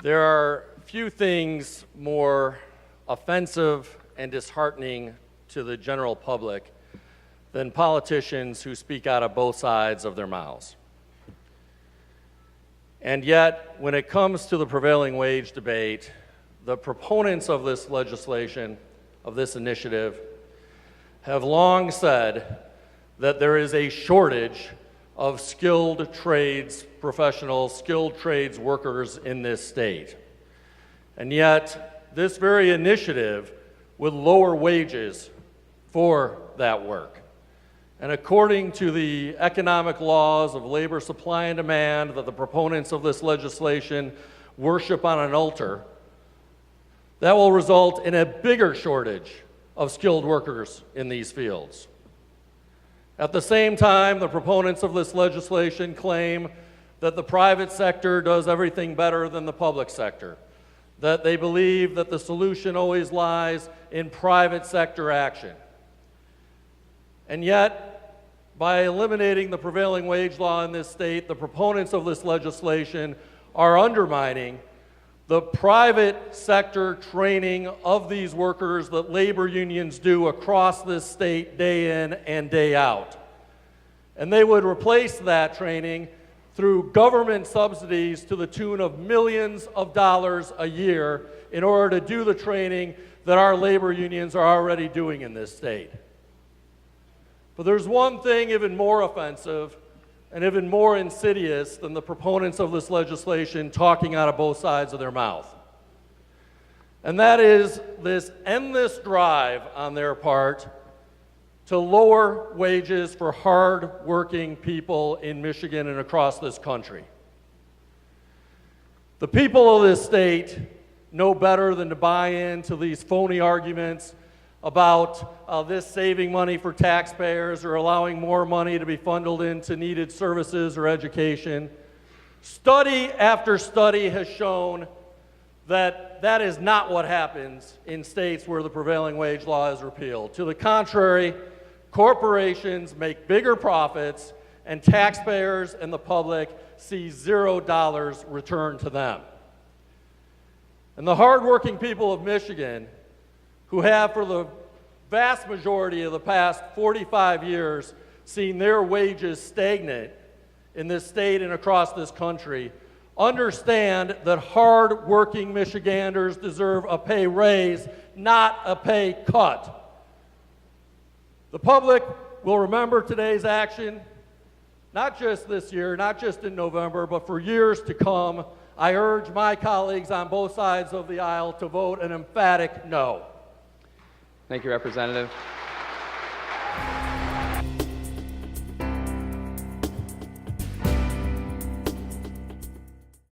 There are few things more offensive and disheartening to the general public than politicians who speak out of both sides of their mouths. And yet, when it comes to the prevailing wage debate, the proponents of this legislation, of this initiative, have long said that there is a shortage of skilled trades professionals, skilled trades workers in this state. And yet, this very initiative would lower wages for that work. And according to the economic laws of labor supply and demand that the proponents of this legislation worship on an altar, that will result in a bigger shortage of skilled workers in these fields. At the same time, the proponents of this legislation claim that the private sector does everything better than the public sector, that they believe that the solution always lies in private sector action. And yet, by eliminating the prevailing wage law in this state, the proponents of this legislation are undermining the private sector training of these workers that labor unions do across this state day in and day out. And they would replace that training through government subsidies to the tune of millions of dollars a year in order to do the training that our labor unions are already doing in this state. But there's one thing even more offensive and even more insidious than the proponents of this legislation talking out of both sides of their mouth. And that is this endless drive on their part to lower wages for hard-working people in Michigan and across this country. The people of this state know better than to buy into these phony arguments about this saving money for taxpayers or allowing more money to be funneled into needed services or education. Study after study has shown that that is not what happens in states where the prevailing wage law is repealed. To the contrary, corporations make bigger profits and taxpayers and the public see $0 returned to them. And the hardworking people of Michigan, who have for the vast majority of the past 45 years seen their wages stagnant in this state and across this country, understand that hard-working Michiganders deserve a pay raise, not a pay cut. The public will remember today's action, not just this year, not just in November, but for years to come. I urge my colleagues on both sides of the aisle to vote an emphatic no. Thank you, Representative.